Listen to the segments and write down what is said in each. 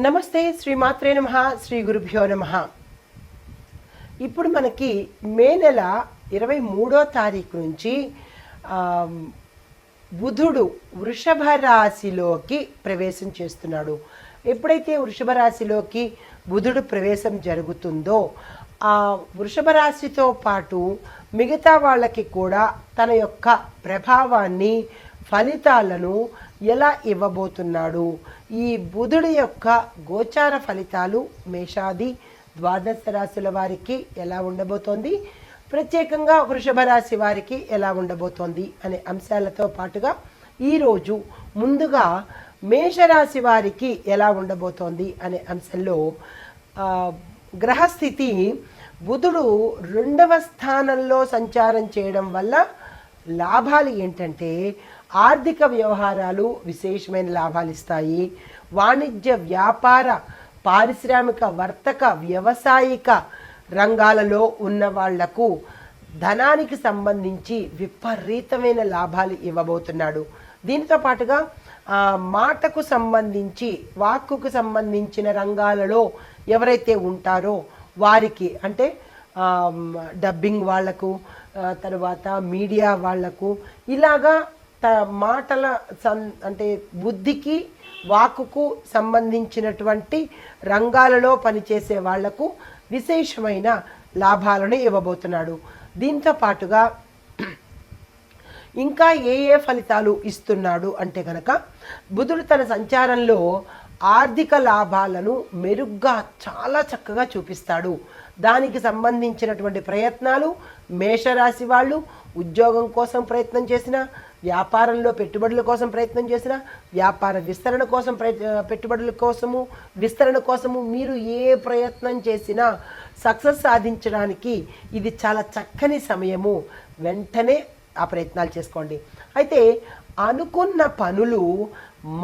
నమస్తే శ్రీమాత్రే నమః శ్రీ గురుభ్యో నమః. ఇప్పుడు మనకి మే నెల 23వ తారీఖు నుంచి బుధుడు వృషభ రాశిలోకి ప్రవేశం చేస్తున్నాడు. ఎప్పుడైతే వృషభ రాశిలోకి బుధుడు ప్రవేశం జరుగుతుందో ఆ వృషభ రాశితో పాటు మిగతా వాళ్ళకి కూడా తన యొక్క ప్రభావాన్ని ఫలితాలను ఎలా ఇవ్వబోతున్నాడు, ఈ బుధుడి యొక్క గోచార ఫలితాలు మేషాది ద్వాదశ రాశుల వారికి ఎలా ఉండబోతోంది, ప్రత్యేకంగా వృషభ రాశి వారికి ఎలా ఉండబోతోంది అనే అంశాలతో పాటుగా ఈరోజు ముందుగా మేషరాశి వారికి ఎలా ఉండబోతోంది అనే అంశంలో గ్రహస్థితి బుధుడు 2వ స్థానంలో సంచారం చేయడం వల్ల లాభాలు ఏంటంటే ఆర్థిక వ్యవహారాలు విశేషమైన లాభాలు ఇస్తాయి. వాణిజ్య వ్యాపార పారిశ్రామిక వర్తక వ్యవసాయిక రంగాలలో ఉన్న వాళ్లకు ధనానికి సంబంధించి విపరీతమైన లాభాలు ఇవ్వబోతున్నాడు. దీంతో పాటుగా మాటకు సంబంధించి వాక్కుకు సంబంధించిన రంగాలలో ఎవరైతే ఉంటారో వారికి, అంటే డబ్బింగ్ వాళ్లకు, తర్వాత మీడియా వాళ్లకు, ఇలాగా మాటల అంటే బుద్ధికి వాక్కుకు సంబంధించినటువంటి రంగాలలో పనిచేసే వాళ్లకు విశేషమైన లాభాలను ఇవ్వబోతున్నాడు. దీంతో పాటుగా ఇంకా ఏ ఫలితాలు ఇస్తున్నాడు అంటే కనుక బుధుడు తన సంచారంలో ఆర్థిక లాభాలను మెరుగ్గా చాలా చక్కగా చూపిస్తాడు. దానికి సంబంధించినటువంటి ప్రయత్నాలు మేషరాశి వాళ్ళు ఉద్యోగం కోసం ప్రయత్నం చేసిన, వ్యాపారంలో పెట్టుబడుల కోసం ప్రయత్నం చేసిన, వ్యాపార విస్తరణ కోసం పెట్టుబడుల కోసము విస్తరణ కోసము మీరు ఏ ప్రయత్నం చేసినా సక్సెస్ సాధించడానికి ఇది చాలా చక్కని సమయము. వెంటనే ఆ ప్రయత్నాలు చేసుకోండి. అయితే అనుకున్న పనులు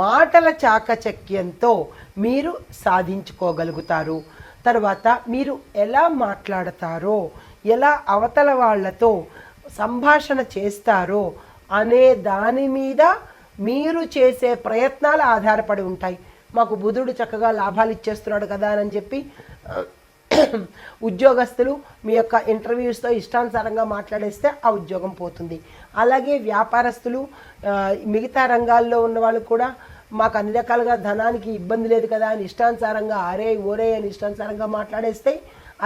మాటల చాకచక్యంతో మీరు సాధించుకోగలుగుతారు. తర్వాత మీరు ఎలా మాట్లాడతారో, ఎలా అవతల వాళ్లతో సంభాషణ చేస్తారో అనే దాని మీద మీరు చేసే ప్రయత్నాలు ఆధారపడి ఉంటాయి. మాకు బుధుడు చక్కగా లాభాలు ఇచ్చేస్తున్నాడు కదా అని చెప్పి ఉద్యోగస్తులు మీ యొక్క ఇంటర్వ్యూస్తో ఇష్టానుసారంగా మాట్లాడేస్తే ఆ ఉద్యోగం పోతుంది. అలాగే వ్యాపారస్తులు మిగతా రంగాల్లో ఉన్న వాళ్ళు కూడా మాకు అన్ని రకాలుగా ధనానికి ఇబ్బంది లేదు కదా అని ఇష్టానుసారంగా అరే ఓరే అని ఇష్టానుసారంగా మాట్లాడేస్తే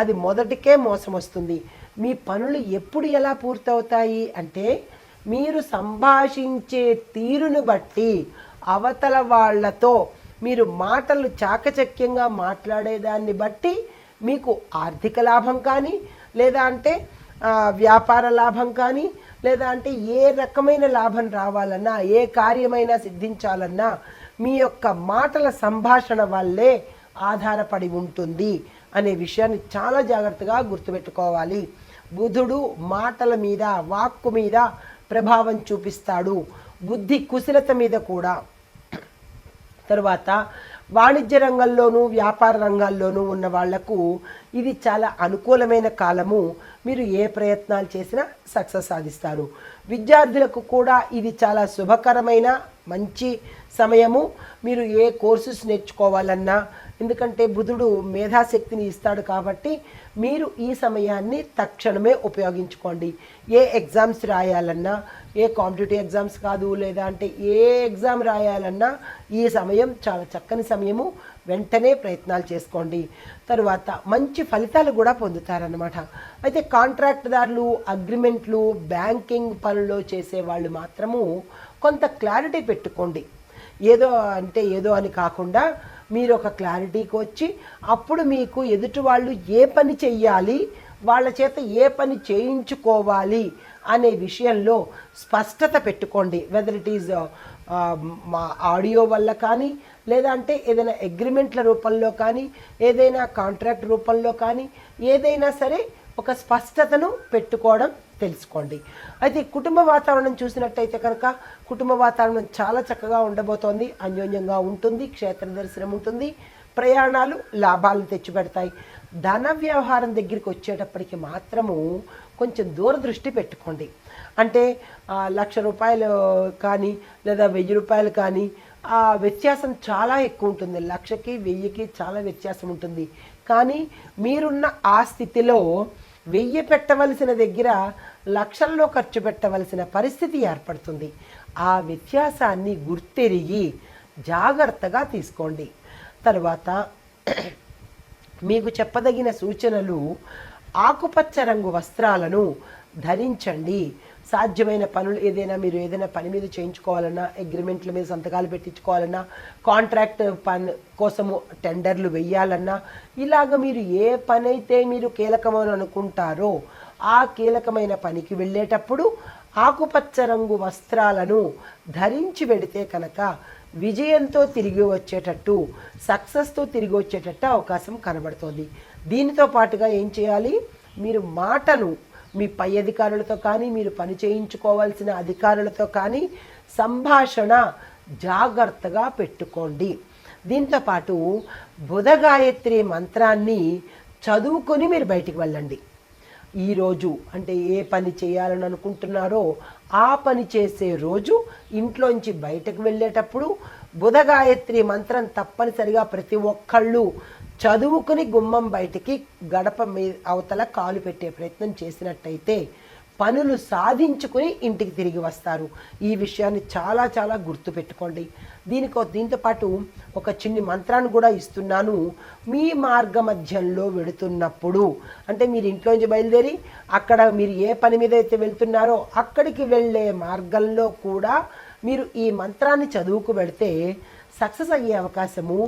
అది మొదటికే మోసం వస్తుంది. మీ పనులు ఎప్పుడు ఎలా పూర్తవుతాయి అంటే మీరు సంభాషించే తీరును బట్టి, అవతల వాళ్లతో మీరు మాటలు చాకచక్యంగా మాట్లాడేదాన్ని బట్టి మీకు ఆర్థిక లాభం కానీ, లేదా అంటే వ్యాపార లాభం కానీ, లేదా అంటే ఏ రకమైన లాభం రావాలన్నా, ఏ కార్యమైనా సిద్ధించాలన్నా మీ యొక్క మాటల సంభాషణ వల్లే ఆధారపడి ఉంటుంది అనే విషయాన్ని చాలా జాగ్రత్తగా గుర్తుపెట్టుకోవాలి. బుధుడు మాటల మీద, వాక్కు మీద ప్రభావం చూపిస్తాడు, బుద్ధి కుశలత మీద కూడా. తరువాత వాణిజ్య రంగంలోనూ వ్యాపార రంగాల్లోనూ ఉన్న వాళ్లకు ఇది చాలా అనుకూలమైన కాలము. మీరు ఏ ప్రయత్నాలు చేసినా సక్సెస్ సాధిస్తారు. విద్యార్థులకు కూడా ఇది చాలా శుభకరమైన మంచి సమయము. మీరు ఏ కోర్సెస్ నేర్చుకోవాలన్నా, ఎందుకంటే బుధుడు మేధాశక్తిని ఇస్తాడు కాబట్టి మీరు ఈ సమయాన్ని తక్షణమే ఉపయోగించుకోండి. ఏ ఎగ్జామ్స్ రాయాలన్నా, ఏ కాంపిటేటివ్ ఎగ్జామ్స్ కాదు, లేదా అంటే ఏ ఎగ్జామ్ రాయాలన్నా ఈ సమయం చాలా చక్కని సమయము. వెంటనే ప్రయత్నాలు చేసుకోండి. తరువాత మంచి ఫలితాలు కూడా పొందుతారన్నమాట. అయితే కాంట్రాక్ట్దారులు, అగ్రిమెంట్లు, బ్యాంకింగ్ పనుల్లో చేసేవాళ్ళు మాత్రము కొంత క్లారిటీ పెట్టుకోండి. ఏదో అంటే ఏదో అని కాకుండా మీరు ఒక క్లారిటీకి వచ్చి అప్పుడు మీకు ఎదుటి వాళ్ళు ఏ పని చెయ్యాలి, వాళ్ళ చేత ఏ పని చేయించుకోవాలి అనే విషయంలో స్పష్టత పెట్టుకోండి. వెదర్ ఇట్ ఈజ్ మా ఆడియో వల్ల కానీ, లేదా అంటే ఏదైనా అగ్రిమెంట్ల రూపంలో కానీ, ఏదైనా కాంట్రాక్ట్ రూపంలో కానీ, ఏదైనా సరే ఒక స్పష్టతను పెట్టుకోవడం తెలుసుకోండి. అయితే కుటుంబ వాతావరణం చూసినట్టయితే కనుక కుటుంబ వాతావరణం చాలా చక్కగా ఉండబోతోంది. అన్యోన్యంగా ఉంటుంది, క్షేత్ర దర్శనం ఉంటుంది, ప్రయాణాలు లాభాలను తెచ్చిపెడతాయి. ధన వ్యవహారం దగ్గరికి వచ్చేటప్పటికి మాత్రము కొంచెం దూరదృష్టి పెట్టుకోండి. అంటే 1,00,000 రూపాయలు కానీ, లేదా 1,000 రూపాయలు కానీ, ఆ వ్యత్యాసం చాలా ఎక్కువ ఉంటుంది. 1,00,000కి 1,000కి చాలా వ్యత్యాసం ఉంటుంది. కానీ మీరున్న ఆ స్థితిలో 1,000 పెట్టవలసిన దగ్గర లక్షల్లో ఖర్చు పెట్టవలసిన పరిస్థితి ఏర్పడుతుంది. ఆ వ్యత్యాసాన్ని గుర్తెరిగి జాగ్రత్తగా తీసుకోండి. తర్వాత మీకు చెప్పదగిన సూచనలు, ఆకుపచ్చ రంగు వస్త్రాలను ధరించండి. సాధ్యమైన పనులు మీరు ఏదైనా పని మీద చేయించుకోవాలన్నా, అగ్రిమెంట్ల మీద సంతకాలు పెట్టించుకోవాలన్నా, కాంట్రాక్ట్ పని కోసము టెండర్లు వెయ్యాలన్నా, ఇలాగ మీరు ఏ పని అయితే మీరు కీలకమని అనుకుంటారో ఆ కీలకమైన పనికి వెళ్ళేటప్పుడు ఆకుపచ్చ రంగు వస్త్రాలను ధరించి వెడితే కనుక విజయంతో తిరిగి వచ్చేటట్టు, సక్సెస్తో తిరిగి వచ్చేటట్టు అవకాశం కనబడుతుంది. దీనితో పాటుగా ఏం చేయాలి, మీరు మాటను మీ పై అధికారులతో కానీ, మీరు పని చేయించుకోవాల్సిన అధికారులతో కానీ సంభాషణ జాగ్రత్తగా పెట్టుకోండి. దీంతోపాటు బుధగాయత్రి మంత్రాన్ని చదువుకొని మీరు బయటికి వెళ్ళండి. ఈరోజు అంటే ఏ పని చేయాలని అనుకుంటున్నారో ఆ పని చేసే రోజు ఇంట్లోంచి బయటకు వెళ్ళేటప్పుడు బుధగాయత్రి మంత్రం తప్పనిసరిగా ప్రతి ఒక్కళ్ళు చదువుకుని గుమ్మం బయటికి గడప మీద అవతల కాలు పెట్టే ప్రయత్నం చేసినట్టయితే పనులు సాధించుకుని ఇంటికి తిరిగి వస్తారు. ఈ విషయాన్ని చాలా చాలా గుర్తుపెట్టుకోండి. దీంతో పాటు ఒక చిన్ని మంత్రాన్ని కూడా ఇస్తున్నాను. మీ మార్గ మధ్యంలో వెళుతున్నప్పుడు, అంటే మీరు ఇంట్లోంచి బయలుదేరి అక్కడ మీరు ఏ పని మీద అయితే వెళ్తున్నారో అక్కడికి వెళ్ళే మార్గంలో కూడా మీరు ఈ మంత్రాన్ని చదువుకు వెళితే సక్సెస్ అయ్యే అవకాశము,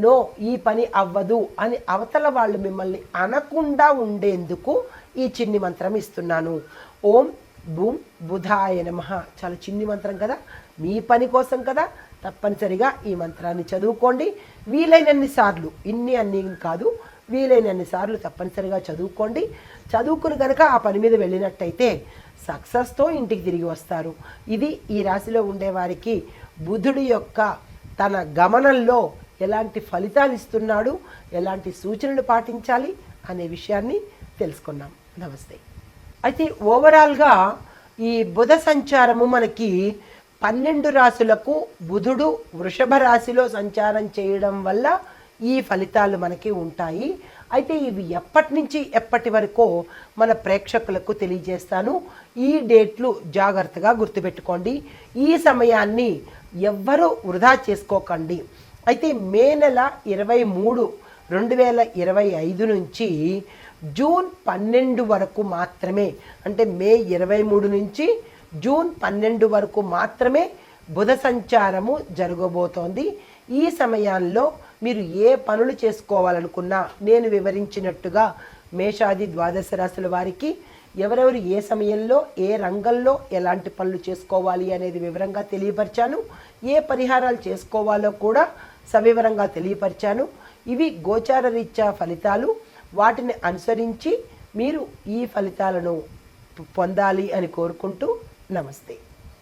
నో ఈ పని అవ్వదు అని అవతల వాళ్ళు మిమ్మల్ని అనకుండా ఉండేందుకు ఈ చిన్ని మంత్రం ఇస్తున్నాను. ఓం బూమ్ బుధాయ నమః. చాలా చిన్ని మంత్రం కదా, మీ పని కోసం కదా, తప్పనిసరిగా ఈ మంత్రాన్ని చదువుకోండి. వీలైనన్ని సార్లు, అన్నీ కాదు, వీలైనన్ని సార్లు తప్పనిసరిగా చదువుకోండి. చదువుకుని కనుక ఆ పని మీద వెళ్ళినట్టయితే సక్సెస్తో ఇంటికి తిరిగి వస్తారు. ఇది ఈ రాశిలో ఉండేవారికి బుధుడి యొక్క తన గమనంలో ఎలాంటి ఫలితాలు ఇస్తున్నాడు, ఎలాంటి సూచనలు పాటించాలి అనే విషయాన్ని తెలుసుకున్నాం. నమస్తే. అయితే ఓవరాల్గా ఈ బుధ సంచారము మనకి 12 రాశులకు బుధుడు వృషభ రాశిలో సంచారం చేయడం వల్ల ఈ ఫలితాలు మనకి ఉంటాయి. అయితే ఇవి ఎప్పటి నుంచి ఎప్పటి వరకో మన ప్రేక్షకులకు తెలియజేస్తాను. ఈ డేట్లు జాగ్రత్తగా గుర్తుపెట్టుకోండి. ఈ సమయాన్ని ఎవ్వరూ వృధా చేసుకోకండి. అయితే మే నెల 23, 2025 నుంచి జూన్ 12 వరకు మాత్రమే, అంటే మే 23 నుంచి జూన్ 12 వరకు మాత్రమే బుధ సంచారము జరగబోతోంది. ఈ సమయాల్లో మీరు ఏ పనులు చేసుకోవాలనుకున్నా నేను వివరించినట్టుగా మేషాది ద్వాదశ రాశుల వారికి ఎవరెవరు ఏ సమయంలో ఏ రంగంలో ఎలాంటి పనులు చేసుకోవాలి అనేది వివరంగా తెలియపరిచాను. ఏ పరిహారాలు చేసుకోవాలో కూడా సవివరంగా తెలియపరిచాను. ఇవి గోచార రీత్యా ఫలితాలు. వాటిని అనుసరించి మీరు ఈ ఫలితాలను పొందాలి అని కోరుకుంటూ నమస్తే.